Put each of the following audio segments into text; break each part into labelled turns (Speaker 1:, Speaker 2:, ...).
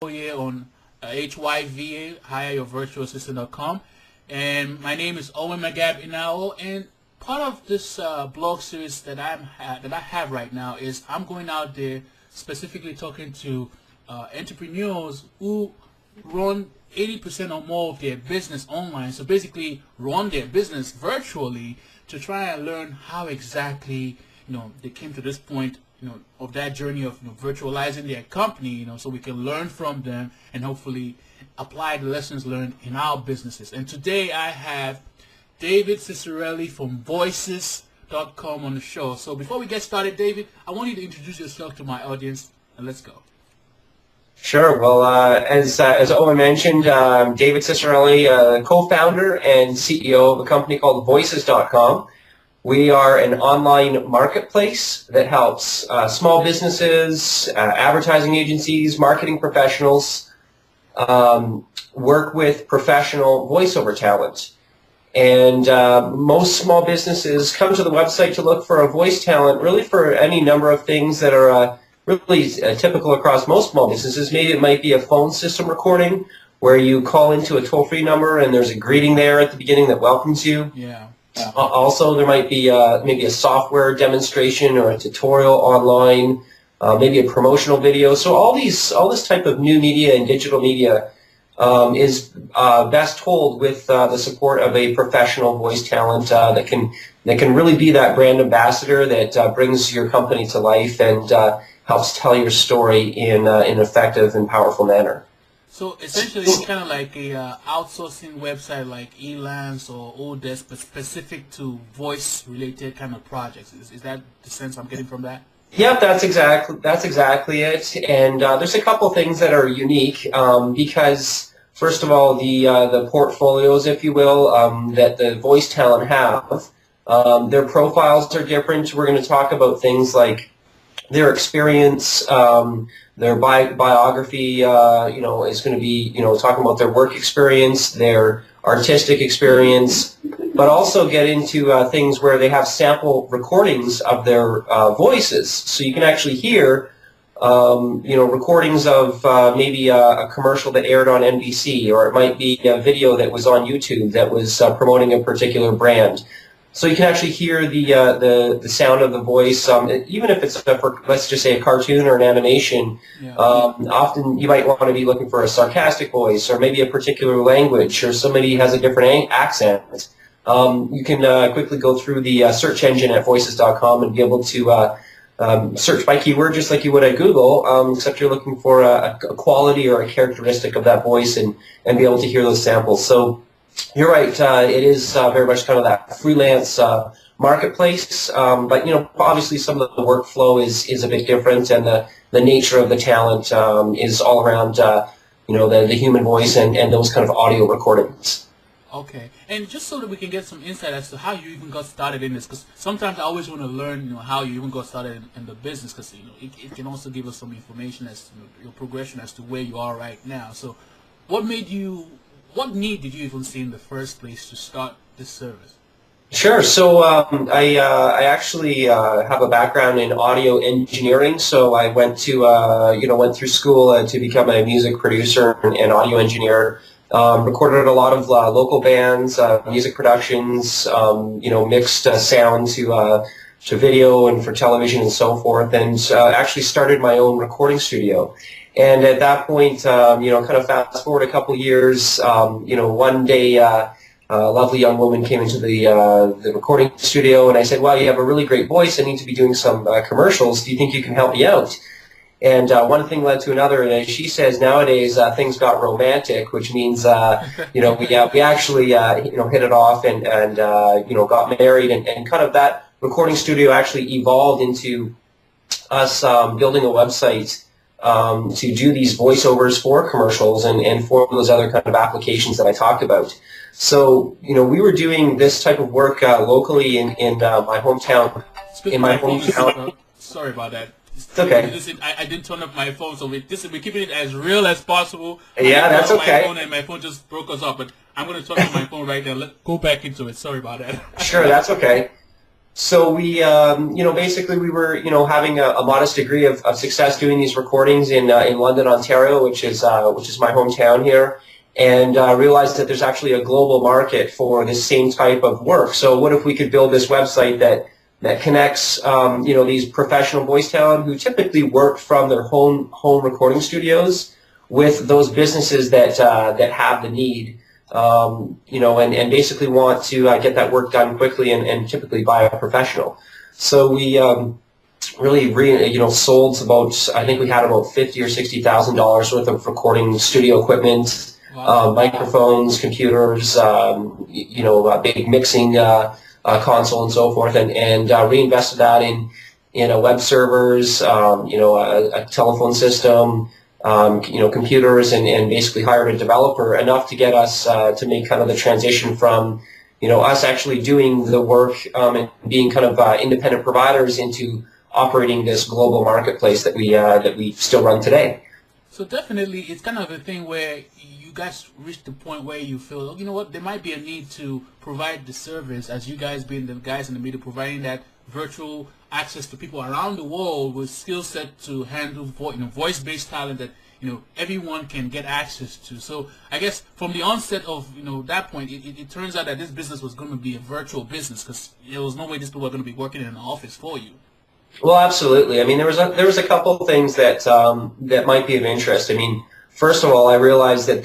Speaker 1: here on HYVA, HYVAssistant.com, and my name is Owen Magab Inao, and part of this blog series that I have right now is I'm going out there specifically talking to entrepreneurs who run 80% or more of their business online. So basically run their business virtually to try and learn how exactly they came to this point of that journey of virtualizing their company, so we can learn from them and hopefully apply the lessons learned in our businesses. And today I have David Ciccarelli from HYVAssistant.com on the show. So before we get started, David, I want you to introduce yourself to my audience, and let's go.
Speaker 2: Sure. Well, as Owen mentioned, David Ciccarelli, co-founder and CEO of a company called HYVAssistant.com. We are an online marketplace that helps small businesses, advertising agencies, marketing professionals work with professional voiceover talent. And most small businesses come to the website to look for a voice talent, really for any number of things that are really typical across most small businesses. Maybe it might be a phone system recording where you call into a toll-free number and there's a greeting there at the beginning that welcomes you.
Speaker 1: Yeah.
Speaker 2: Also, there might be maybe a software demonstration or a tutorial online, maybe a promotional video. So all this type of new media and digital media is best told with the support of a professional voice talent that can really be that brand ambassador that brings your company to life and helps tell your story in an effective and powerful manner.
Speaker 1: So essentially, it's kind of like a outsourcing website like Elance or Odesk, but specific to voice-related kind of projects. Is that the sense I'm getting from that?
Speaker 2: Yep, that's exactly it. And there's a couple things that are unique because, first of all, the portfolios, if you will, that the voice talent have, their profiles are different. We're going to talk about things like their experience, their biography, is going to be, talking about their work experience, their artistic experience, but also get into things where they have sample recordings of their voices. So you can actually hear, recordings of maybe a commercial that aired on NBC, or it might be a video that was on YouTube that was promoting a particular brand. So you can actually hear the sound of the voice, even if it's for, let's just say, a cartoon or an animation.
Speaker 1: Yeah.
Speaker 2: Often you might want to be looking for a sarcastic voice, or maybe a particular language, or somebody has a different accent. You can quickly go through the search engine at voices.com and be able to search by keyword just like you would at Google, except you're looking for a quality or a characteristic of that voice and be able to hear those samples. So you're right. It is very much kind of that freelance marketplace, but obviously some of the workflow is a bit different, and the nature of the talent is all around the human voice and those kind of audio recordings.
Speaker 1: Okay, and just so that we can get some insight as to how you even got started in this, because sometimes I always want to learn, how you even got started in the business, because it can also give us some information as to your progression as to where you are right now. So, what need did you even see in the first place to start this service?
Speaker 2: Sure. So I actually have a background in audio engineering. So I went to went through school to become a music producer and audio engineer. Recorded a lot of local bands, music productions, mixed sound to video and for television and so forth, and actually started my own recording studio. And at that point, kind of fast forward a couple years, one day a lovely young woman came into the recording studio, and I said, "Wow, you have a really great voice. I need to be doing some commercials. Do you think you can help me out?" And one thing led to another, and as she says, nowadays things got romantic, which means we actually hit it off and got married, and kind of that recording studio actually evolved into us building a website to do these voiceovers for commercials and for those other kind of applications that I talked about. So we were doing this type of work locally in my hometown.
Speaker 1: Sorry about that.
Speaker 2: It's okay.
Speaker 1: Listen, I didn't turn up my phone, so we're keeping it as real as possible.
Speaker 2: Yeah, that's okay.
Speaker 1: My phone and my phone just broke us up, but I'm going to turn on my phone right now. Let's go back into it. Sorry about that.
Speaker 2: Sure, that's okay. So we, basically we were, having a modest degree of success doing these recordings in London, Ontario, which is my hometown here, and realized that there's actually a global market for this same type of work. So what if we could build this website that connects, these professional voice talent who typically work from their home recording studios with those businesses that have the need. And basically want to get that work done quickly and typically by a professional. So we really sold about, I think we had about $50,000 or $60,000 worth of recording studio equipment,
Speaker 1: wow.
Speaker 2: Microphones, computers, big mixing console and so forth, and reinvested that in web servers, a telephone system. Computers, and basically hired a developer enough to get us to make kind of the transition from, us actually doing the work and being kind of independent providers into operating this global marketplace that we still run today.
Speaker 1: So definitely, it's kind of a thing where you guys reach the point where you feel, you know what, there might be a need to provide the service, as you guys being the guys in the middle, providing that virtual access to people around the world with skill set to handle voice-based talent that everyone can get access to. So I guess from the onset of that point, it turns out that this business was going to be a virtual business, because there was no way these people were going to be working in an office for you.
Speaker 2: Well, absolutely. I mean, there was a couple of things that that might be of interest. I mean, first of all, I realized that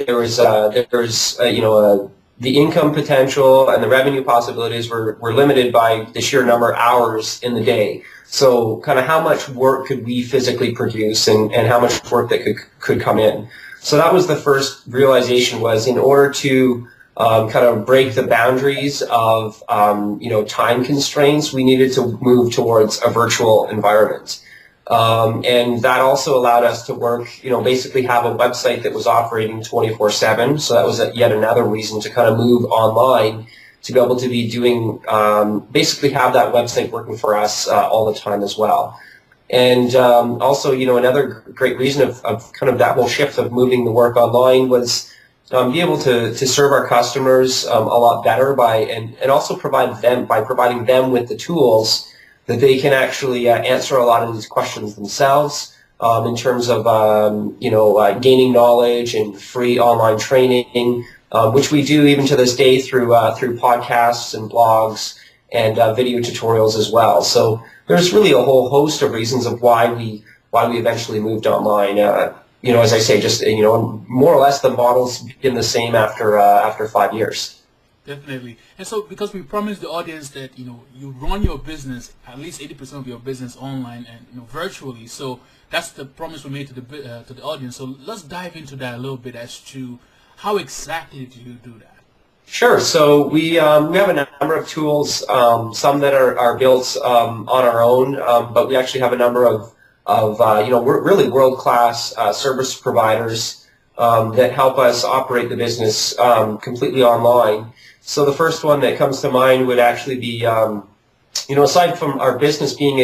Speaker 2: the income potential and the revenue possibilities were limited by the sheer number of hours in the day. So kind of how much work could we physically produce and how much work that could come in. So that was the first realization, was in order to kind of break the boundaries of time constraints, we needed to move towards a virtual environment. And that also allowed us to work, basically have a website that was operating 24/7. So that was yet another reason to kind of move online, to be able to be doing, basically have that website working for us all the time as well. And also, another great reason of kind of that whole shift of moving the work online was be able to serve our customers a lot better and also providing them with the tools that they can actually answer a lot of these questions themselves in terms of gaining knowledge and free online training, which we do even to this day through podcasts and blogs and video tutorials as well. So there's really a whole host of reasons of why we eventually moved online. As I say, just more or less the model's been the same after 5 years.
Speaker 1: Definitely. And so, because we promised the audience that you run your business, at least 80% of your business online and virtually. So that's the promise we made to the audience. So let's dive into that a little bit as to how exactly do you do that.
Speaker 2: Sure. So we have a number of tools, some that are built on our own, but we actually have a number of really world-class service providers that help us operate the business completely online. So the first one that comes to mind would actually be, aside from our business being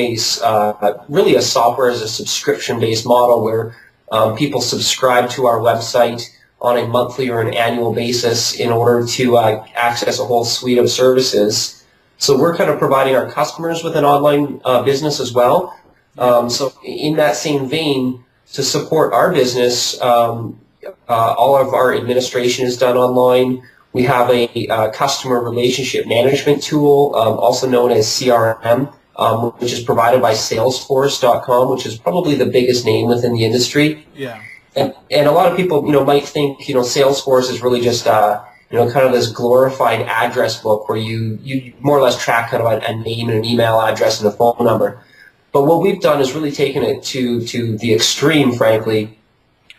Speaker 2: really a software as a subscription-based model where people subscribe to our website on a monthly or an annual basis in order to access a whole suite of services. So we're kind of providing our customers with an online business as well. So in that same vein, to support our business, all of our administration is done online. We have a customer relationship management tool, also known as CRM, which is provided by Salesforce.com, which is probably the biggest name within the industry.
Speaker 1: Yeah.
Speaker 2: And a lot of people, might think, Salesforce is really just, kind of this glorified address book where you more or less track kind of a name and an email address and a phone number. But what we've done is really taken it to the extreme, frankly,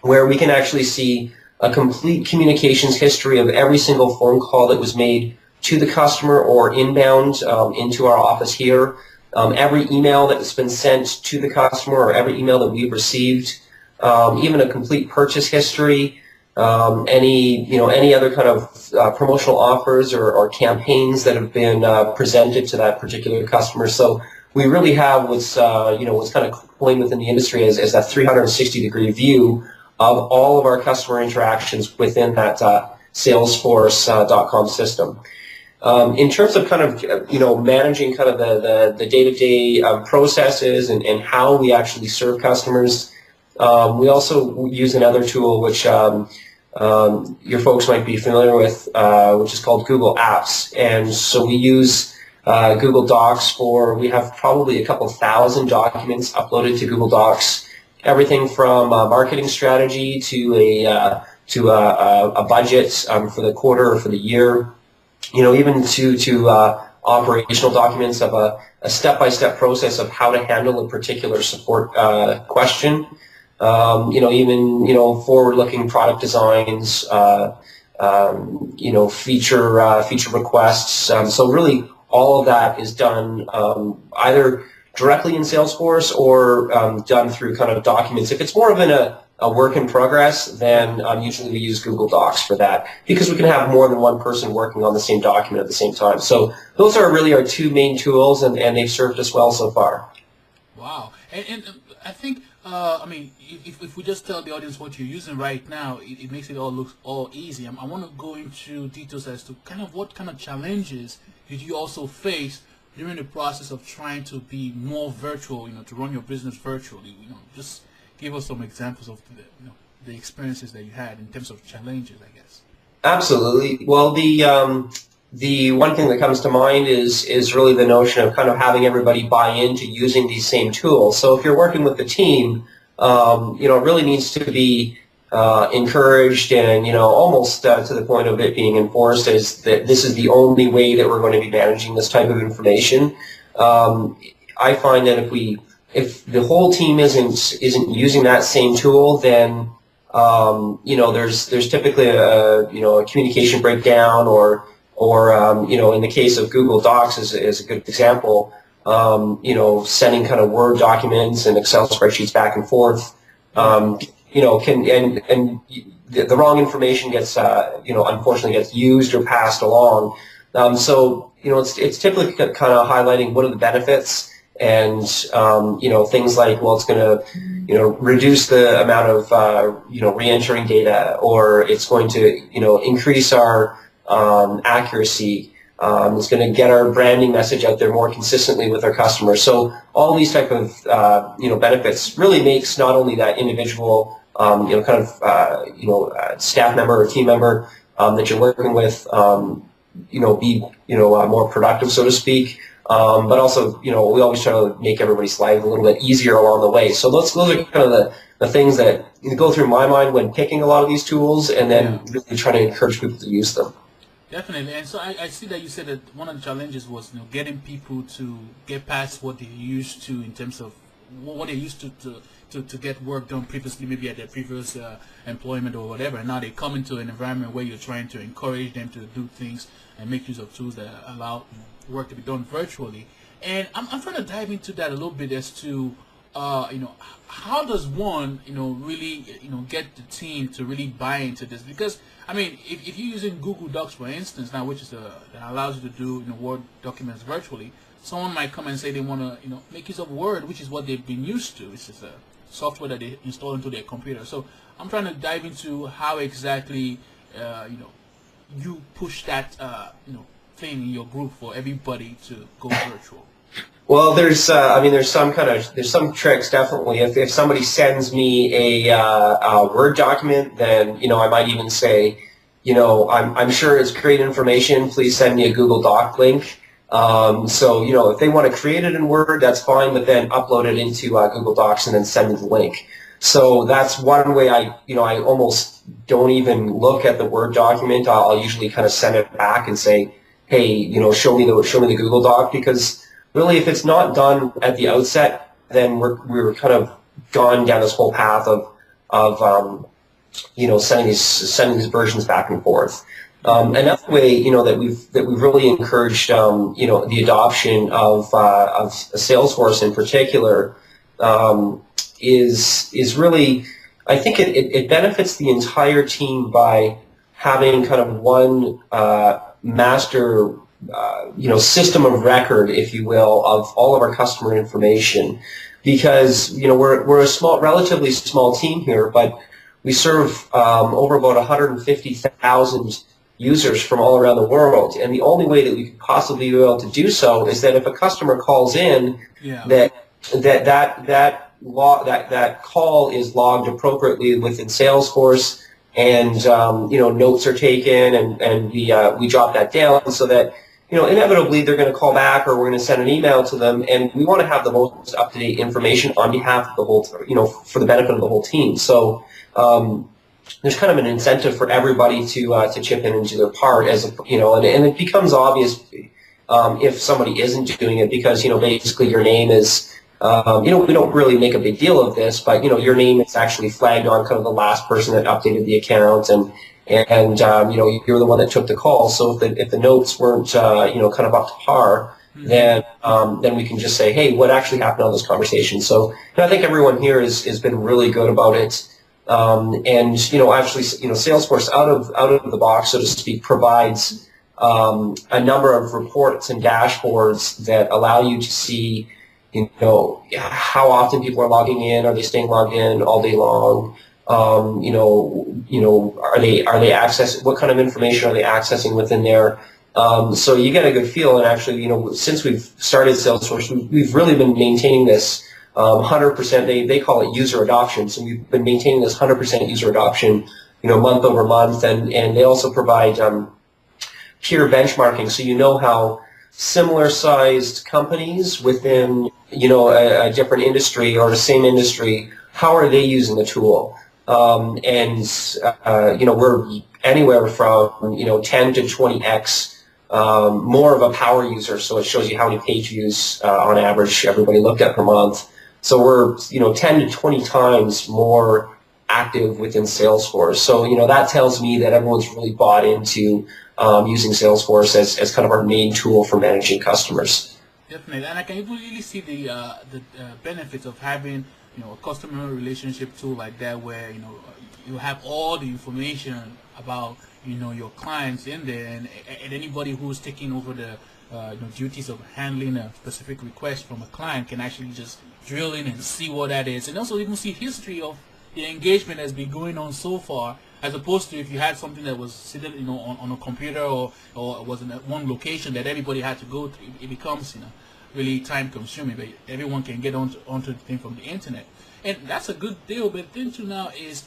Speaker 2: where we can actually see a complete communications history of every single phone call that was made to the customer or inbound into our office here, every email that's been sent to the customer or every email that we've received, even a complete purchase history, any other kind of promotional offers or campaigns that have been presented to that particular customer. So we really have what's kind of coined within the industry as that 360-degree view of all of our customer interactions within that Salesforce.com system. In terms of kind of, managing kind of the day-to-day processes and how we actually serve customers, we also use another tool which your folks might be familiar with, which is called Google Apps. And so we use Google Docs we have probably a couple thousand documents uploaded to Google Docs, everything from a marketing strategy to a budget for the quarter or for the year, even to operational documents of a step-by-step process of how to handle a particular support question. Even forward-looking product designs, feature requests. So really, all of that is done either directly in Salesforce or done through kind of documents. If it's more of a work in progress, then usually we use Google Docs for that because we can have more than one person working on the same document at the same time. So those are really our two main tools, and they've served us well so far.
Speaker 1: Wow. And I think, if we just tell the audience what you're using right now, it makes it all look all easy. I want to go into details as to what kind of challenges did you also face during the process of trying to be more virtual, to run your business virtually. Just give us some examples of the experiences that you had in terms of challenges, I guess.
Speaker 2: Absolutely. Well, the one thing that comes to mind is really the notion of kind of having everybody buy into using these same tools. So if you're working with the team, it really needs to be encouraged and, almost to the point of it being enforced as that this is the only way that we're going to be managing this type of information. I find that if the whole team isn't using that same tool, then there's typically a communication breakdown or in the case of Google Docs is a good example. Sending kind of Word documents and Excel spreadsheets back and forth. The wrong information gets unfortunately gets used or passed along. It's typically kind of highlighting what are the benefits. And things like, well, it's going to reduce the amount of re-entering data, or it's going to increase our accuracy. It's going to get our branding message out there more consistently with our customers. So all these type of benefits really makes not only that individual staff member or team member that you're working with be more productive, so to speak. But also, we always try to make everybody's life a little bit easier along the way. So those are kind of the things that go through my mind when picking a lot of these tools, and then really try to encourage people to use them.
Speaker 1: Definitely. And so I see that you said that one of the challenges was getting people to get past what they're used to in terms of what they're used to get work done previously, maybe at their previous employment or whatever. And now they come into an environment where you're trying to encourage them to do things and make use of tools that allow work to be done virtually. And I'm trying to dive into that a little bit as to how does one really get the team to really buy into this? Because if you're using Google Docs, for instance, now, which is that allows you to do Word documents virtually, someone might come and say they want to make use of Word, which is what they've been used to. It's just a software that they install into their computer. So I'm trying to dive into how exactly you push that thing in your group for everybody to go virtual.
Speaker 2: Well, there's some tricks definitely. If somebody sends me a Word document, then I might even say, I'm sure it's great information. Please send me a Google Doc link. So if they want to create it in Word, that's fine, but then upload it into Google Docs and then send me the link. So that's one way I almost don't even look at the Word document. I'll usually kind of send it back and say, hey, show me the Google Doc, because really, if it's not done at the outset, then we're kind of gone down this whole path of sending these versions back and forth. Another way that we've really encouraged the adoption of Salesforce in particular is really, I think it benefits the entire team by having kind of one master system of record, if you will, of all of our customer information, because we're a relatively small team here, but we serve over about 150,000 users from all around the world, and the only way that we could possibly be able to do so is that if a customer calls in, that call is logged appropriately within Salesforce, and notes are taken, and we drop that down so that inevitably they're going to call back, or we're going to send an email to them, and we want to have the most up-to-date information on behalf of the whole, for the benefit of the whole team. So there's kind of an incentive for everybody to chip in and do their part, and it becomes obvious if somebody isn't doing it, because basically your name is we don't really make a big deal of this, but your name is actually flagged on kind of the last person that updated the account, and you're the one that took the call. So if the notes weren't kind of up to par, then we can just say, hey, what actually happened on this conversation? So I think everyone here has been really good about it. Actually, Salesforce out of the box, so to speak, provides a number of reports and dashboards that allow you to see, how often people are logging in. Are they staying logged in all day long? Are they accessing, what kind of information are they accessing within there? So you get a good feel. And actually, since we've started Salesforce, we've really been maintaining this 100%. They call it user adoption. So we've been maintaining this 100% user adoption, month over month. And they also provide peer benchmarking, so how similar-sized companies within a different industry or the same industry, how are they using the tool? We're anywhere from 10 to 20x more of a power user. So it shows you how many page views on average everybody looked at per month. So we're 10 to 20 times more active within Salesforce. So that tells me that everyone's really bought into using Salesforce as kind of our main tool for managing customers.
Speaker 1: Definitely, and I can really see the benefits of having a customer relationship tool like that, where you have all the information about your clients in there, and anybody who's taking over the duties of handling a specific request from a client can actually just drill in and see what that is, and also even see history of the engagement that's been going on so far, as opposed to if you had something that was sitting on a computer or was in one location that everybody had to go to. It becomes really time consuming, but everyone can get onto the thing from the internet, and that's a good deal. But the thing too now is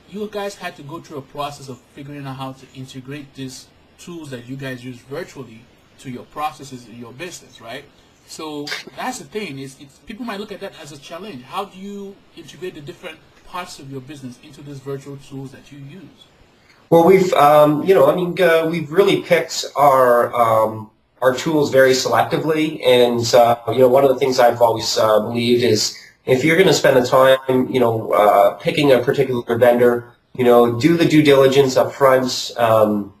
Speaker 1: you guys had to go through a process of figuring out how to integrate these tools that you guys use virtually to your processes in your business, right? So that's the thing, is people might look at that as a challenge. How do you integrate the different parts of your business into these virtual tools that you use?
Speaker 2: Well, we've we've really picked our tools very selectively, and one of the things I've always believed is, if you're going to spend the time picking a particular vendor, do the due diligence up front, send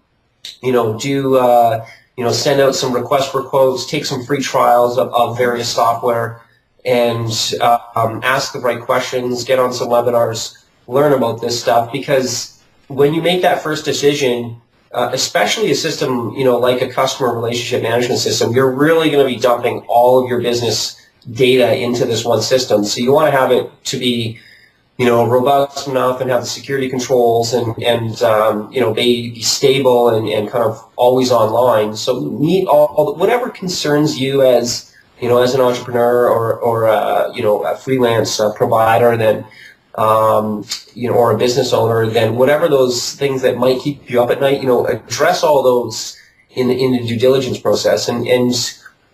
Speaker 2: out some requests for quotes, take some free trials of various software, and ask the right questions, get on some webinars, learn about this stuff, because when you make that first decision, especially a system, like a customer relationship management system, you're really going to be dumping all of your business data into this one system. So you want to have it to be, robust enough and have the security controls and be stable and kind of always online. So meet all whatever concerns you as an entrepreneur or a freelance provider, then or a business owner, then whatever those things that might keep you up at night, address all those in the due diligence process. And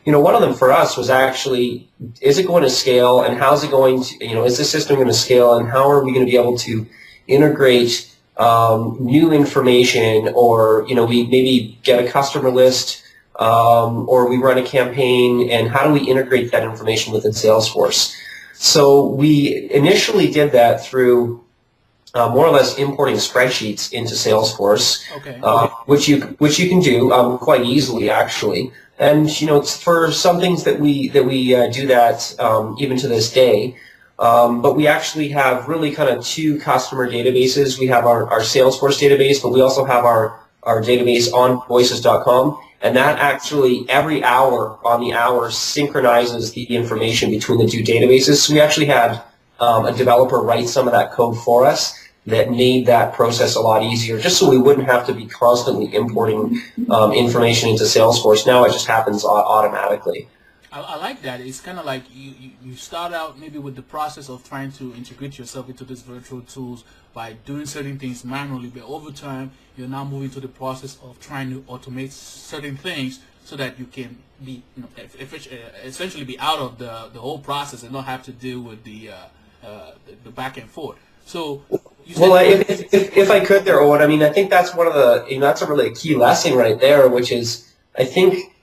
Speaker 2: one of them for us was actually, is it going to scale, and how's it going to, is the system going to scale, and how are we going to be able to integrate new information, or we maybe get a customer list, or we run a campaign, and how do we integrate that information within Salesforce? So we initially did that through more or less importing spreadsheets into Salesforce, which you can do quite easily, actually. And for some things that we do that even to this day. But we actually have really kind of two customer databases. We have our Salesforce database, but we also have our database on HYVAssistant.com. And that actually, every hour on the hour, synchronizes the information between the two databases. So we actually had a developer write some of that code for us that made that process a lot easier, just so we wouldn't have to be constantly importing information into Salesforce. Now it just happens automatically.
Speaker 1: I like that. It's kind of like you start out maybe with the process of trying to integrate yourself into these virtual tools by doing certain things manually, but over time you're now moving to the process of trying to automate certain things so that you can be, essentially be out of the whole process and not have to deal with the back and forth. So,
Speaker 2: well, if I could there, Owen, I mean, I think that's one of the, that's a really key lesson right there, which is, I think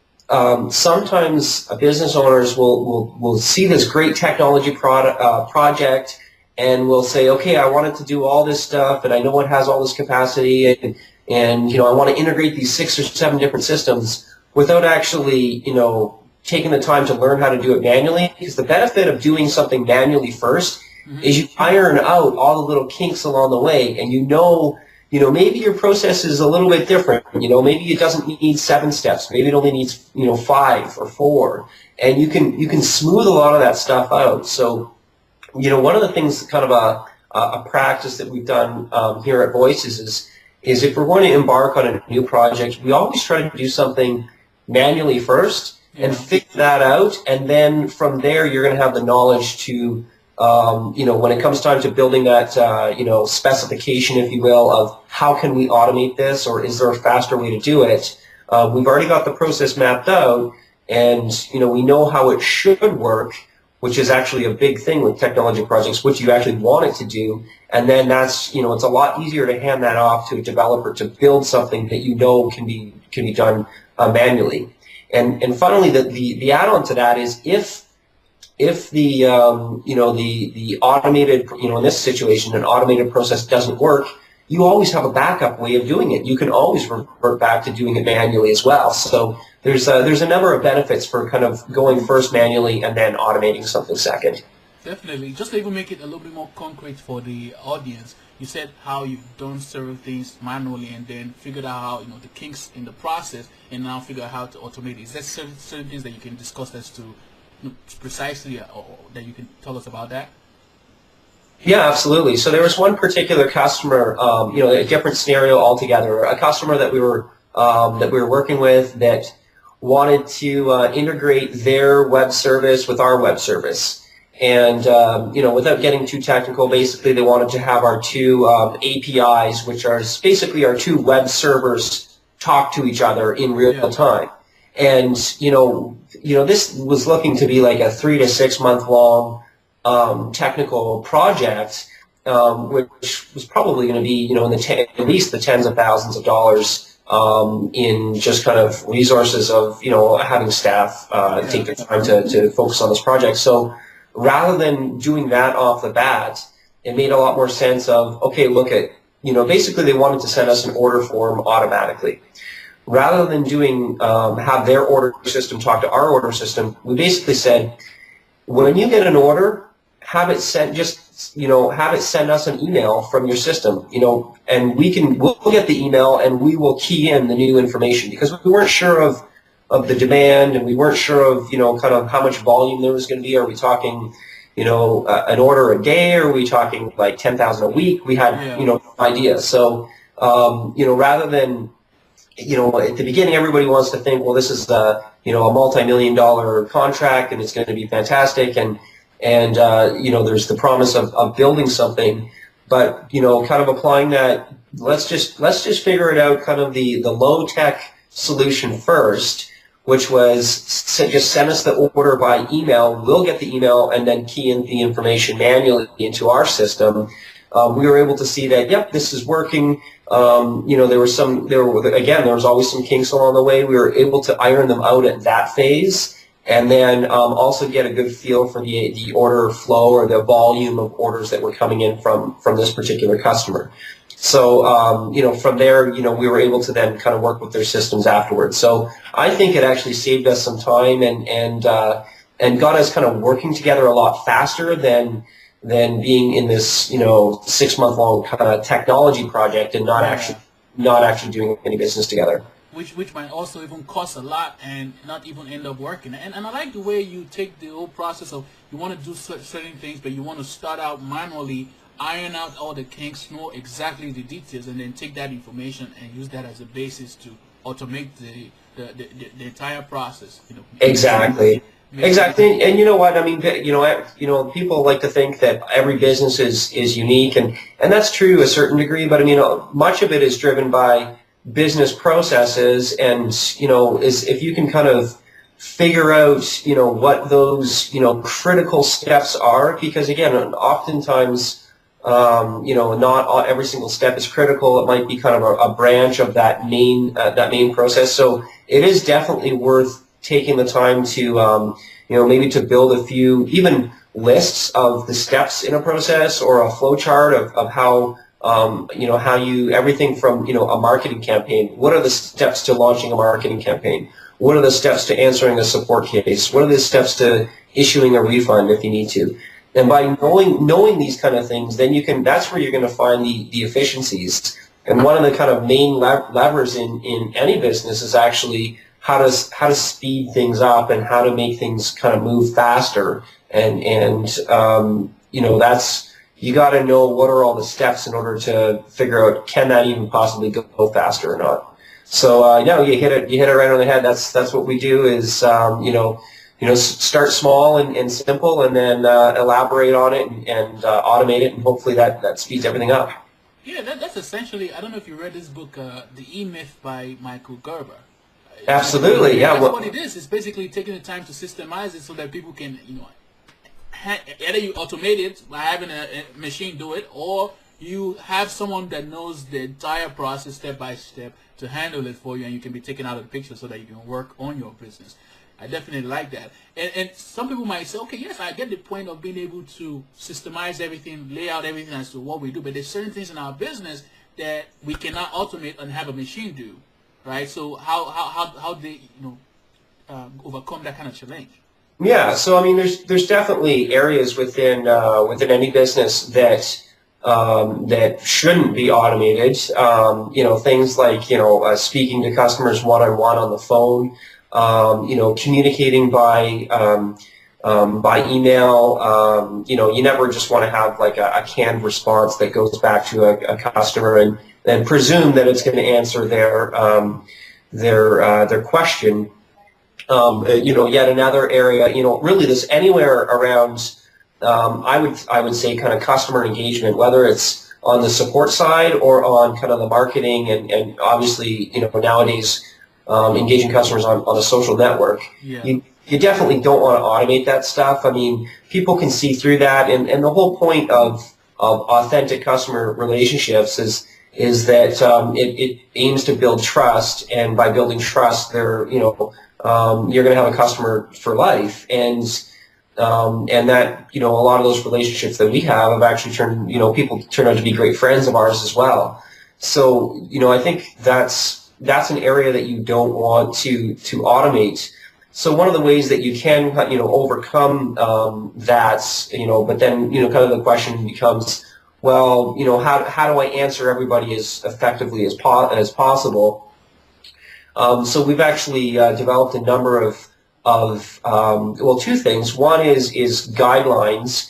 Speaker 2: sometimes business owners will see this great technology project and will say, okay, I wanted to do all this stuff, and I know it has all this capacity, and I want to integrate these 6 or 7 different systems without actually, taking the time to learn how to do it manually. Because the benefit of doing something manually first is you iron out all the little kinks along the way, and maybe your process is a little bit different. Maybe it doesn't need 7 steps. Maybe it only needs 5 or 4, and you can smooth a lot of that stuff out. So, one of the things, kind of a practice that we've done here at Voices is if we're going to embark on a new project, we always try to do something manually first and figure that out, and then from there you're going to have the knowledge to when it comes time to building that, specification, if you will, of how can we automate this, or is there a faster way to do it? We've already got the process mapped out, and, we know how it should work, which is actually a big thing with technology projects, what you actually want it to do. And then that's, it's a lot easier to hand that off to a developer to build something that can be done manually. And finally, the add-on to that is if the the automated, in this situation, an automated process doesn't work, you always have a backup way of doing it. You can always revert back to doing it manually as well. So there's a number of benefits for kind of going first manually and then automating something second.
Speaker 1: Definitely. Just to even make it a little bit more concrete for the audience, you said how you've done several things manually and then figured out how, the kinks in the process, and now figure out how to automate it. Is there certain things that you can discuss as to precisely, or that you can tell us about that?
Speaker 2: Yeah, absolutely. So there was one particular customer, a different scenario altogether. A customer that we were working with that wanted to integrate their web service with our web service. And, without getting too technical, basically they wanted to have our 2 APIs, which are basically our 2 web servers, talk to each other in real time. And, this was looking to be like a 3 to 6 month long technical project, which was probably going to be, at least the tens of thousands of dollars in just kind of resources of, having staff take the time to focus on this project. So rather than doing that off the bat, it made a lot more sense of, okay, look at, basically they wanted to send us an order form automatically. Rather than have their order system talk to our order system, we basically said, when you get an order, have it send us an email from your system, and we'll get the email and we will key in the new information, because we weren't sure of the demand, and we weren't sure of, kind of how much volume there was going to be. Are we talking, an order a day, or are we talking like 10,000 a week? We had, no idea. So, rather than, at the beginning, everybody wants to think, well, this is a multi-million-dollar contract, and it's going to be fantastic, and there's the promise of building something, but, kind of applying that, let's just figure it out, kind of the low-tech solution first, which was just send us the order by email. We'll get the email and then key in the information manually into our system. We were able to see that, yep, this is working. There was always some kinks along the way. We were able to iron them out at that phase, and then also get a good feel for the order flow, or the volume of orders that were coming in from this particular customer. So, from there, we were able to then kind of work with their systems afterwards. So I think it actually saved us some time and got us kind of working together a lot faster than being in this, 6-month-long kind of technology project and not actually doing any business together.
Speaker 1: Which might also even cost a lot and not even end up working. And I like the way you take the whole process of, you want to do certain things, but you want to start out manually iron out all the kinks, know exactly the details, and then take that information and use that as a basis to automate the entire process.
Speaker 2: Exactly.
Speaker 1: Make
Speaker 2: Exactly, and you know what? I mean, people like to think that every business is unique, and that's true to a certain degree. But I mean, much of it is driven by business processes, and is if you can kind of figure out, what those critical steps are, because again, oftentimes, not every single step is critical. It might be kind of a branch of that main process. So it is definitely worth taking the time to, maybe to build a few, even lists of the steps in a process or a flow chart of how, how you, everything from, a marketing campaign. What are the steps to launching a marketing campaign? What are the steps to answering a support case? What are the steps to issuing a refund if you need to? And by knowing these kind of things, then that's where you're going to find the efficiencies. And one of the kind of main levers in any business is actually how to speed things up and how to make things kind of move faster. And that's, you got to know what are all the steps in order to figure out, can that even possibly go faster or not. So you hit it right on the head. That's what we do is start small and simple, and then elaborate on it and automate it, and hopefully that speeds everything up.
Speaker 1: Yeah, that's essentially. I don't know if you read this book, The E-Myth by Michael Gerber.
Speaker 2: Absolutely, yeah.
Speaker 1: That's what it is. It's basically taking the time to systemize it so that people can, either you automate it by having a machine do it, or you have someone that knows the entire process step by step to handle it for you, and you can be taken out of the picture so that you can work on your business. I definitely like that. And some people might say, okay, yes, I get the point of being able to systemize everything, lay out everything as to what we do, but there's certain things in our business that we cannot automate and have a machine do, right? So how they overcome that kind of challenge?
Speaker 2: Yeah, so I mean, there's definitely areas within any business that shouldn't be automated. Things like speaking to customers one-on-one on the phone. Communicating by email. You never just want to have like a canned response that goes back to a customer and presume that it's going to answer their question. Yet another area. Really, this anywhere around. I would say kind of customer engagement, whether it's on the support side or on kind of the marketing and obviously nowadays. Engaging customers on a social network.
Speaker 1: Yeah.
Speaker 2: You definitely don't want to automate that stuff. I mean, people can see through that, and the whole point of authentic customer relationships is that it aims to build trust, and by building trust, you're going to have a customer for life, and that a lot of those relationships that we have actually people turn out to be great friends of ours as well. So I think that's an area that you don't want to automate. So one of the ways that you can overcome that, but then kind of the question becomes, well, how do I answer everybody as effectively as possible? So we've actually developed a number of two things. One is guidelines,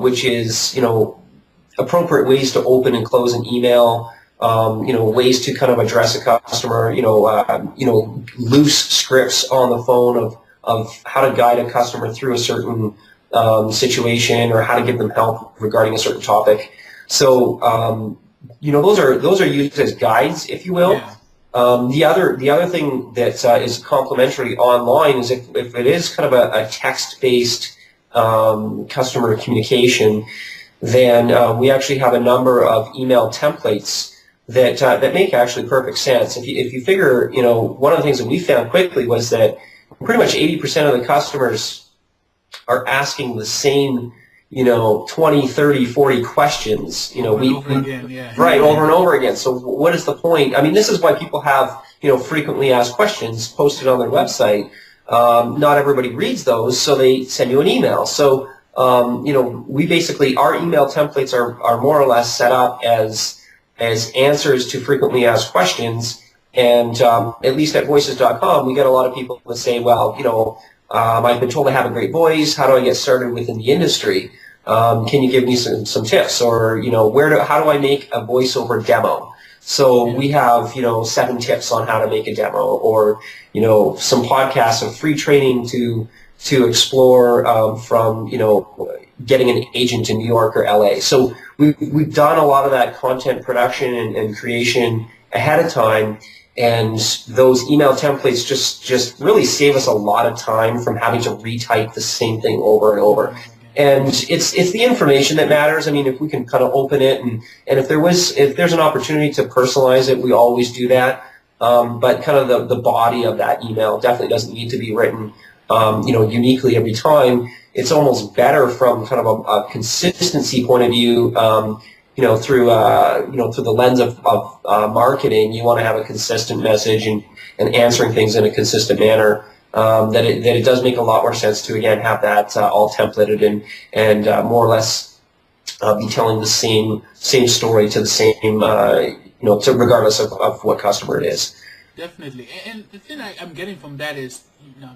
Speaker 2: which is appropriate ways to open and close an email. Ways to kind of address a customer, loose scripts on the phone of how to guide a customer through a certain situation, or how to give them help regarding a certain topic. So, those are used as guides, if you will.
Speaker 1: Yeah.
Speaker 2: The other thing that is complementary online is if it is kind of a text-based customer communication, then we actually have a number of email templates that make actually perfect sense. If you figure, one of the things that we found quickly was that pretty much 80% of the customers are asking the same, 20, 30, 40 questions,
Speaker 1: over again, yeah.
Speaker 2: Right, over and over again. So what is the point? I mean, this is why people have, frequently asked questions posted on their website. Not everybody reads those, so they send you an email. So, we basically, our email templates are more or less set up as answers to frequently asked questions, and at least at Voices.com, we get a lot of people that say, well, I've been told I have a great voice, how do I get started within the industry? Can you give me some tips? Or, how do I make a voiceover demo? So we have, 7 tips on how to make a demo, or, some podcasts of free training to explore from, getting an agent in New York or LA. So we've done a lot of that content production and creation ahead of time, and those email templates just really save us a lot of time from having to retype the same thing over and over. And it's the information that matters. I mean, if we can kind of open it, and if there's an opportunity to personalize it, we always do that. But kind of the body of that email definitely doesn't need to be written, uniquely every time. It's almost better from kind of a consistency point of view. Through the lens of marketing, you want to have a consistent message and answering things in a consistent manner. That it does make a lot more sense to, again, have that all templated and more or less be telling the same story to the same regardless of what customer it is.
Speaker 1: Definitely, and the thing I'm getting from that is,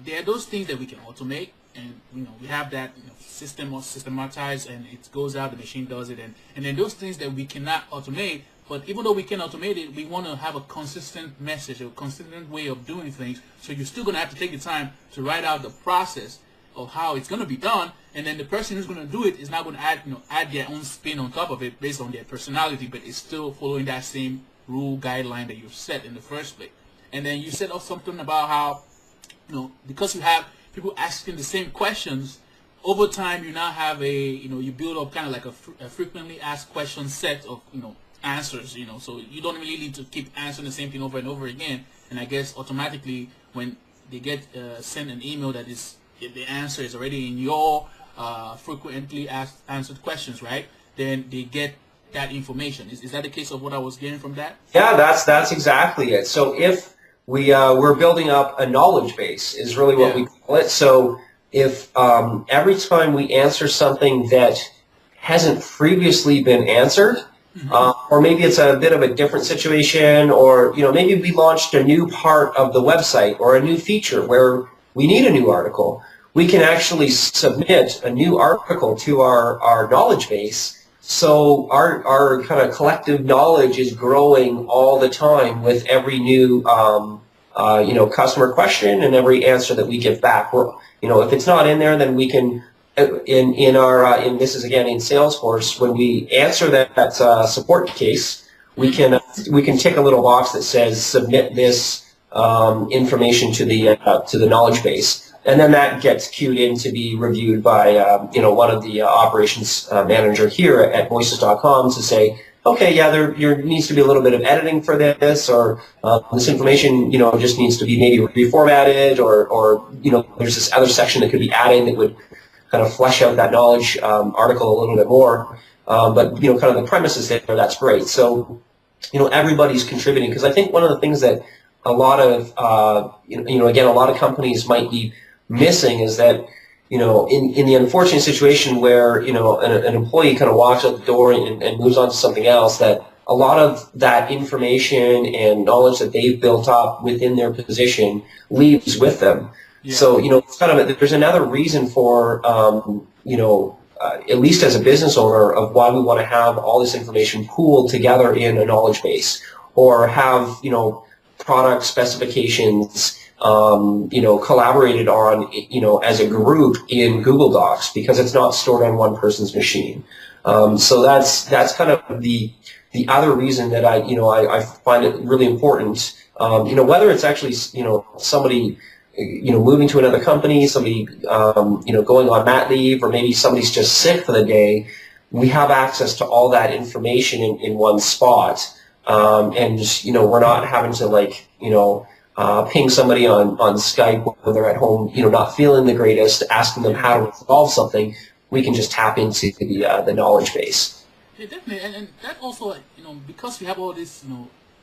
Speaker 1: there are those things that we can automate, and we have that system or systematized, and it goes out, the machine does it, and then those things that we cannot automate. But even though we can automate it, we want to have a consistent message, a consistent way of doing things. So you're still going to have to take the time to write out the process of how it's going to be done, and then the person who's going to do it is not going to add their own spin on top of it based on their personality, but it's still following that same rule guideline that you've set in the first place. And then you said something about how, because you have people asking the same questions, over time you now have you build up kind of like a frequently asked question set of, answers, so you don't really need to keep answering the same thing over and over again. And I guess automatically when they get sent an email that is, the answer is already in your frequently answered questions, right? Then they get that information. Is that the case of what I was getting from that?
Speaker 2: Yeah, that's exactly it. So if we're building up a knowledge base is really what we call it. So if every time we answer something that hasn't previously been answered, or maybe it's a bit of a different situation, or maybe we launched a new part of the website or a new feature where we need a new article, we can actually submit a new article to our knowledge base. So our kind of collective knowledge is growing all the time with every new customer question and every answer that we give back. If it's not in there, then we can in this is again in Salesforce, when we answer that support case, we can tick a little box that says submit this information to the knowledge base, and then that gets queued in to be reviewed by one of the operations manager here at Voices.com to say, okay, yeah, there needs to be a little bit of editing for this, or this information just needs to be maybe reformatted, or there's this other section that could be added that would kind of flesh out that knowledge article a little bit more. But kind of the premise is there, that's great. So everybody's contributing, because I think one of the things that a lot of again, a lot of companies might be missing is that in the unfortunate situation where an employee kind of walks out the door and moves on to something else, that a lot of that information and knowledge that they've built up within their position leaves with them. Yeah. So it's kind of there's another reason for at least as a business owner, of why we want to have all this information pooled together in a knowledge base, or have product specifications collaborated on as a group in Google Docs, because it's not stored on one person's machine. So that's kind of the other reason that I find it really important. Whether it's actually somebody moving to another company, somebody going on mat leave, or maybe somebody's just sick for the day, we have access to all that information in one spot, and we're not having to ping somebody on Skype when they're at home, not feeling the greatest, asking them how to resolve something. We can just tap into the knowledge base.
Speaker 1: Yeah, definitely, and that also, because you have all this,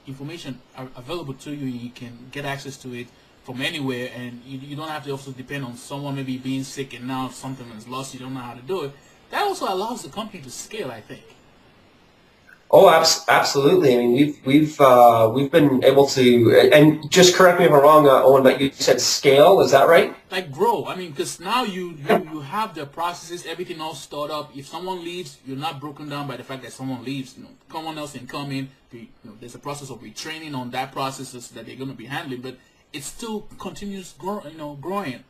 Speaker 1: information available to you, you can get access to it from anywhere, and you don't have to also depend on someone maybe being sick and now something is lost, you don't know how to do it. That also allows the company to scale, I think.
Speaker 2: Oh, absolutely. I mean, we've been able to, and just correct me if I'm wrong, Owen, but you said scale. Is that right?
Speaker 1: Like grow. I mean, because now you have the processes, everything all stored up. If someone leaves, you're not broken down by the fact that someone leaves. You know, someone else can come in. There's a process of retraining on that processes that they're going to be handling, but it still continues growing.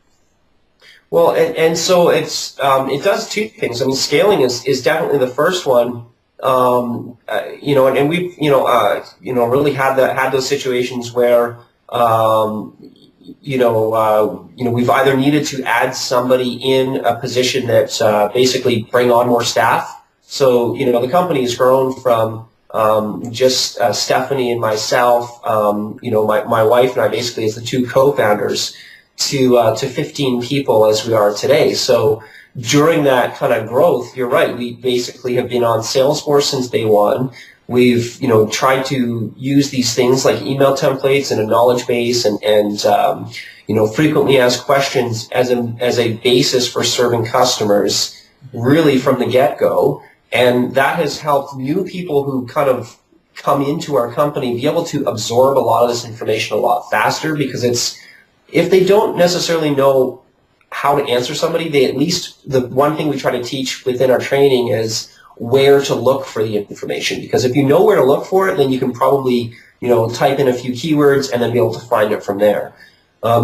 Speaker 2: Well, and so it does two things. I mean, scaling is definitely the first one. And we've really had those situations where we've either needed to add somebody in a position that basically bring on more staff. So the company has grown from just Stephanie and myself, my wife and I basically as the two co-founders to 15 people as we are today. So during that kind of growth, you're right, we basically have been on Salesforce since day one. We've tried to use these things like email templates and a knowledge base and frequently asked questions as a basis for serving customers really from the get-go. And that has helped new people who kind of come into our company be able to absorb a lot of this information a lot faster, because if they don't necessarily know how to answer somebody, they at least, the one thing we try to teach within our training is where to look for the information. Because if you know where to look for it, then you can probably, type in a few keywords and then be able to find it from there.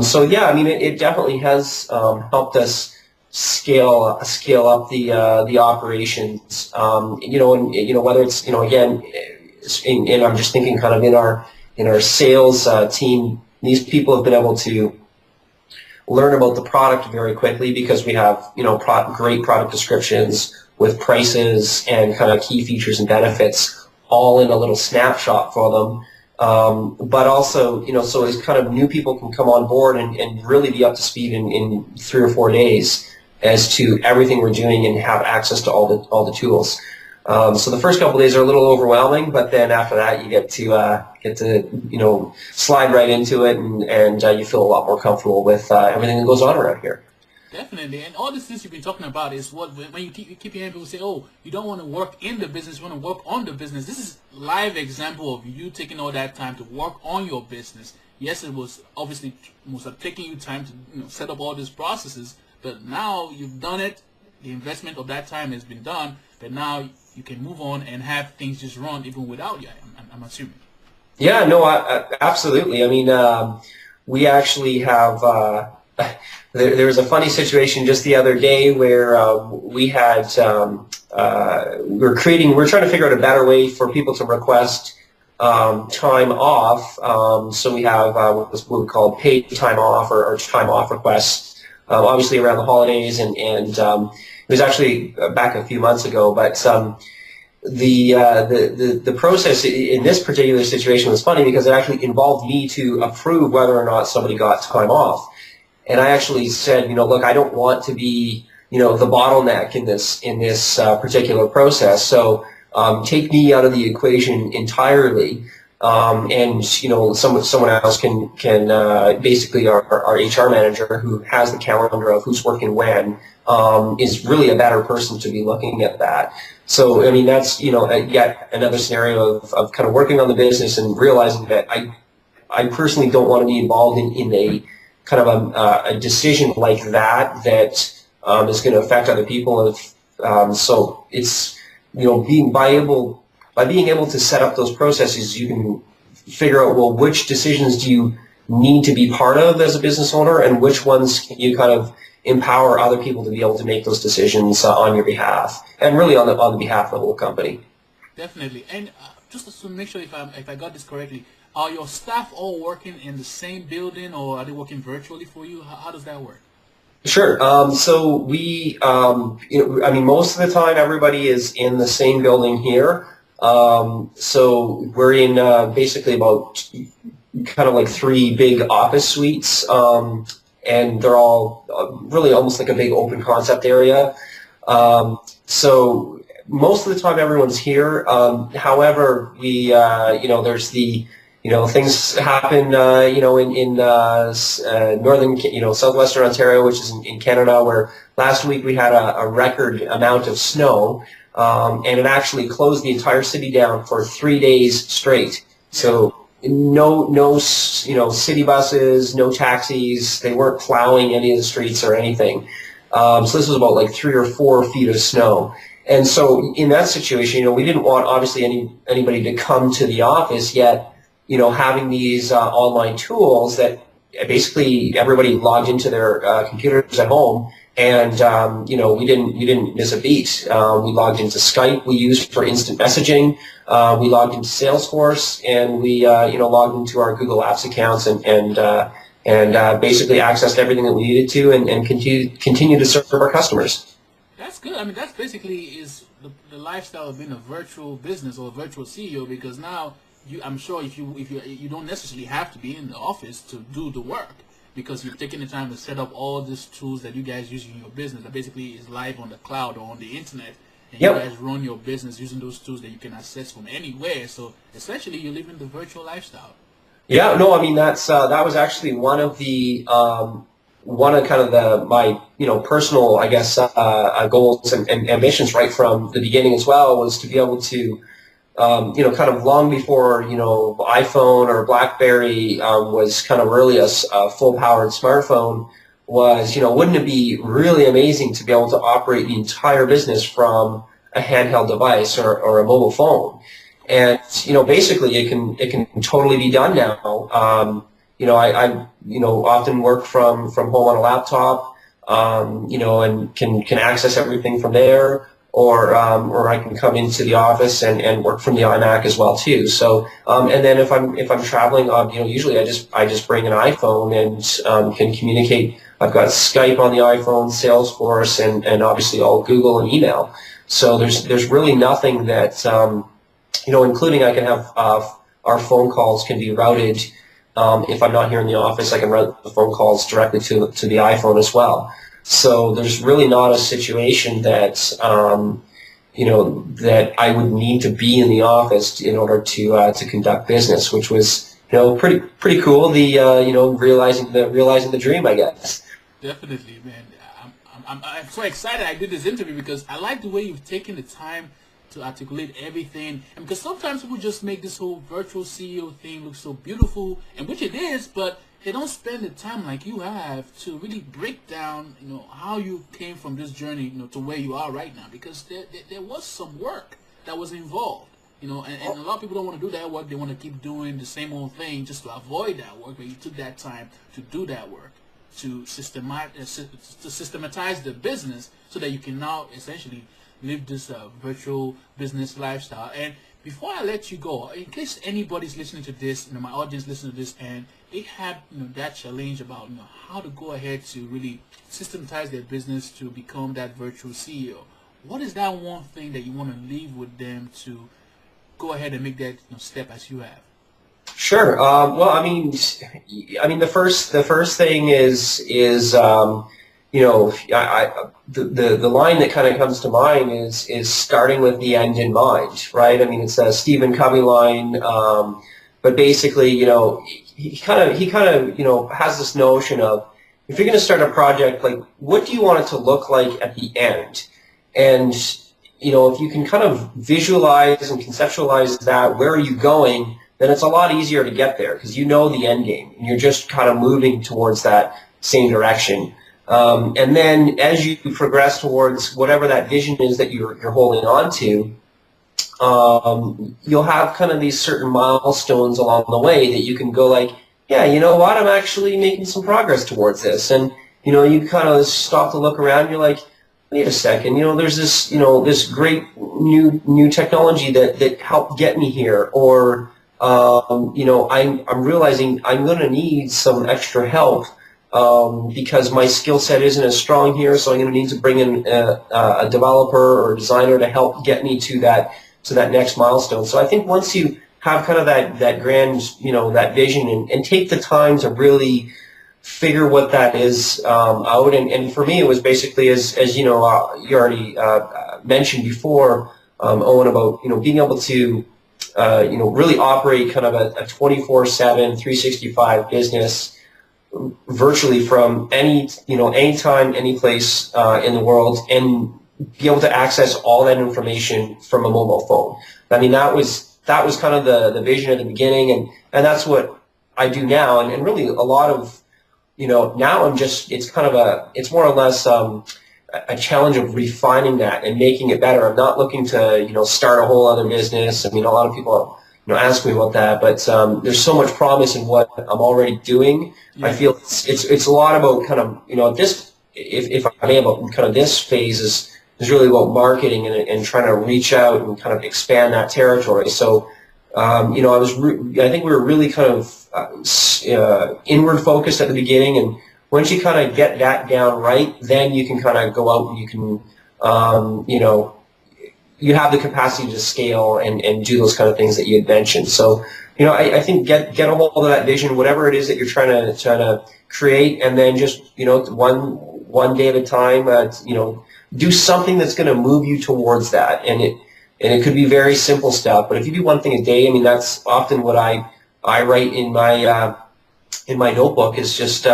Speaker 2: So yeah, I mean, it definitely has helped us scale up the operations. Whether it's again, and I'm just thinking kind of in our sales team, these people have been able to learn about the product very quickly because we have great product descriptions with prices and kind of key features and benefits all in a little snapshot for them. But also, so as kind of new people can come on board and really be up to speed in 3 or 4 days as to everything we're doing and have access to all the tools. So the first couple of days are a little overwhelming, but then after that you get to slide right into it, and you feel a lot more comfortable with everything that goes on around here.
Speaker 1: Definitely, and all these things you've been talking about is what when you keep hearing people say, "Oh, you don't want to work in the business, you want to work on the business." This is a live example of you taking all that time to work on your business. Yes, it was obviously must have taken you time to set up all these processes, but now you've done it. The investment of that time has been done, but now you can move on and have things just run even without you. I'm assuming.
Speaker 2: Yeah, no, absolutely. I mean, we actually have. There was a funny situation just the other day where we had we're trying to figure out a better way for people to request time off. So we have what we call paid time off or time off requests. Obviously around the holidays, and it was actually back a few months ago, but the process in this particular situation was funny because it actually involved me to approve whether or not somebody got time off. And I actually said, look, I don't want to be, the bottleneck in this particular process. So take me out of the equation entirely, and someone else can basically our HR manager, who has the calendar of who's working when, is really a better person to be looking at that. So I mean, that's yet another scenario of kind of working on the business and realizing that I personally don't want to be involved in a kind of a decision like that is going to affect other people. So it's by being able to set up those processes, you can figure out, well, which decisions do you need to be part of as a business owner, and which ones can you kind of empower other people to be able to make those decisions on your behalf, and really on the behalf of the whole company.
Speaker 1: Definitely. And just to make sure if I got this correctly, are your staff all working in the same building, or are they working virtually for you? How does that work?
Speaker 2: Sure. So we, I mean, most of the time everybody is in the same building here. So we're in basically about kind of like 3 big office suites, and they're all really almost like a big open concept area. So most of the time everyone's here. However, we, there's the things happen, in northern, southwestern Ontario, which is in Canada, where last week we had a record amount of snow. and it actually closed the entire city down for 3 days straight. So no, city buses, no taxis. They weren't plowing any of the streets or anything. So this was about like 3 or 4 feet of snow. And so in that situation, we didn't want obviously anybody to come to the office, yet, having these online tools that basically everybody logged into their computers at home, and we didn't miss a beat. We logged into Skype. We used for instant messaging. We logged into Salesforce, and we logged into our Google Apps accounts, and basically accessed everything that we needed to, and continue to serve our customers.
Speaker 1: That's good. I mean, that's basically is the lifestyle of being a virtual business or a virtual CEO, because now I'm sure if you don't necessarily have to be in the office to do the work, because you've taken the time to set up all these tools that you guys use in your business that basically is live on the cloud or on the internet, and you guys run your business using those tools that you can access from anywhere. So essentially, you're living the virtual lifestyle.
Speaker 2: Yeah, no, I mean that was actually one of my personal, I guess, goals and ambitions right from the beginning as well, was to be able to kind of long before iPhone or BlackBerry was kind of really a full-powered smartphone, was wouldn't it be really amazing to be able to operate the entire business from a handheld device or a mobile phone? And basically it can totally be done now. I often work from home on a laptop, and can access everything from there, or I can come into the office and work from the iMac as well too. So and then if I'm traveling, usually I just bring an iPhone and can communicate. I've got Skype on the iPhone, Salesforce, and obviously all Google and email. So there's really nothing that including I can have our phone calls can be routed. If I'm not here in the office, I can route the phone calls directly to the iPhone as well. So there's really not a situation that that I would need to be in the office in order to conduct business, which was pretty cool. The realizing the dream, I guess.
Speaker 1: Definitely, man. I'm so excited I did this interview, because I like the way you've taken the time to articulate everything, and because sometimes people just make this whole virtual CEO thing look so beautiful, and which it is, but they don't spend the time like you have to really break down, how you came from this journey, to where you are right now, because there was some work that was involved, and a lot of people don't want to do that work. They want to keep doing the same old thing just to avoid that work, but you took that time to do that work, to systematize the business so that you can now essentially live this virtual business lifestyle. And before I let you go, in case anybody's listening to this, my audience listening to this, and they have that challenge about how to go ahead to really systematize their business to become that virtual CEO, what is that one thing that you want to leave with them to go ahead and make that step as you have?
Speaker 2: Sure. Well, I mean, the first thing is the line that kind of comes to mind is starting with the end in mind, right? I mean, it's a Stephen Covey line, but basically, he kind of has this notion of, if you're going to start a project, like, what do you want it to look like at the end? And if you can kind of visualize and conceptualize that, where are you going, then it's a lot easier to get there, because the end game, and you're just kind of moving towards that same direction. And then as you progress towards whatever that vision is that you're holding on to, you'll have kind of these certain milestones along the way that you can go like, yeah, you know what, I'm actually making some progress towards this. And, you kind of stop to look around, and you're like, wait a second, there's this, this great new technology that helped get me here. Or, I'm realizing I'm going to need some extra help because my skill set isn't as strong here, so I'm going to need to bring in a developer or a designer to help get me to that next milestone. So I think once you have kind of that grand, that vision, and take the time to really figure what that is out. And for me, it was basically, as you already mentioned before, Owen, about being able to really operate kind of a 24/7, 365 business virtually from anytime, any place in the world, and be able to access all that information from a mobile phone. I mean, that was kind of the vision at the beginning, and that's what I do now. And really a lot of, now it's kind of it's more or less a challenge of refining that and making it better. I'm not looking to, start a whole other business. I mean, a lot of people, ask me about that, but there's so much promise in what I'm already doing. Yeah. I feel it's a lot about kind of, if I may, about kind of this phase is really about marketing and trying to reach out and kind of expand that territory. So, I think we were really kind of inward focused at the beginning, and once you kind of get that down right, then you can kind of go out and you can, you have the capacity to scale and do those kind of things that you had mentioned. So, I think get a hold of that vision, whatever it is that you're trying to create, and then just, one day at a time, do something that's going to move you towards that. And it could be very simple stuff, but if you do one thing a day, I mean, that's often what I write in my notebook is just,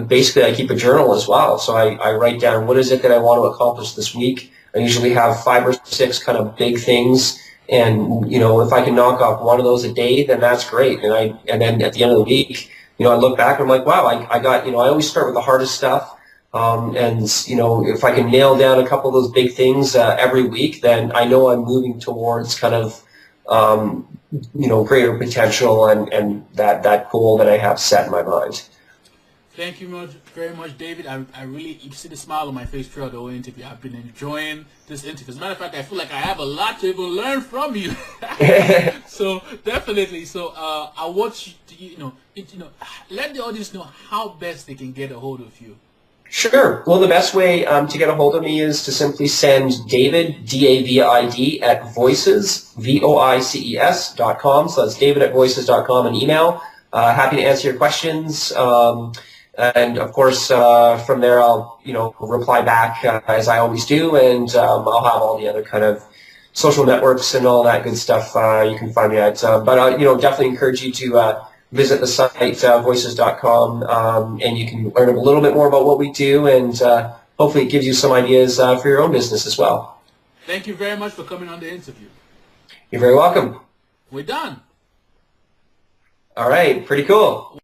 Speaker 2: basically I keep a journal as well. So I write down what is it that I want to accomplish this week. I usually have 5 or 6 kind of big things, and if I can knock off one of those a day, then that's great. And then at the end of the week, I look back and I'm like, wow, I got, I always start with the hardest stuff. And if I can nail down a couple of those big things every week, then I know I'm moving towards kind of greater potential and that goal that I have set in my mind.
Speaker 1: Thank you very much, David. I really, you see the smile on my face throughout the whole interview. I've been enjoying this interview. As a matter of fact, I feel like I have a lot to even learn from you. So definitely. So I want you to, let the audience know how best they can get a hold of you.
Speaker 2: Sure. Well, the best way to get a hold of me is to simply send David, D-A-V-I-D, at voices, VOICES.com. So that's david@voices.com, an email. Happy to answer your questions. And of course, from there, I'll reply back as I always do, and I'll have all the other kind of social networks and all that good stuff you can find me at. But definitely encourage you to visit the site voices.com, and you can learn a little bit more about what we do, and hopefully it gives you some ideas for your own business as well.
Speaker 1: Thank you very much for coming on the interview.
Speaker 2: You're very welcome.
Speaker 1: We're done.
Speaker 2: All right, pretty cool.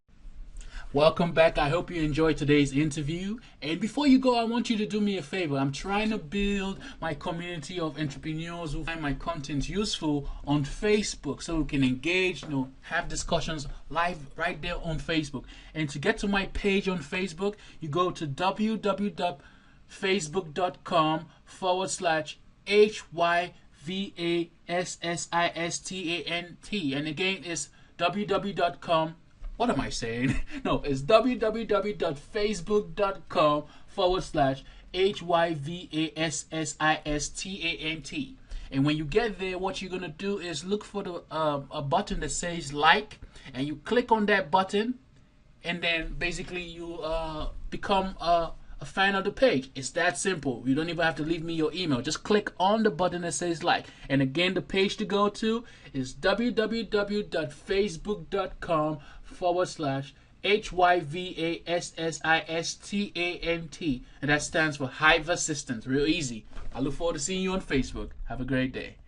Speaker 1: Welcome back. I hope you enjoyed today's interview. And before you go, I want you to do me a favor. I'm trying to build my community of entrepreneurs who find my content useful on Facebook, so we can engage, have discussions live right there on Facebook. And to get to my page on Facebook, you go to www.facebook.com/HYVASSISTANT. And again, it's www.com. What am I saying? No, it's www.facebook.com/HYVASSISTANT. And when you get there, what you're going to do is look for the a button that says like, and you click on that button, and then basically you become a fan of the page. It's that simple. You don't even have to leave me your email. Just click on the button that says like. And again, the page to go to is www.facebook.com/HYVASSISTANT. And that stands for HYVAssistant. Real easy. I look forward to seeing you on Facebook. Have a great day.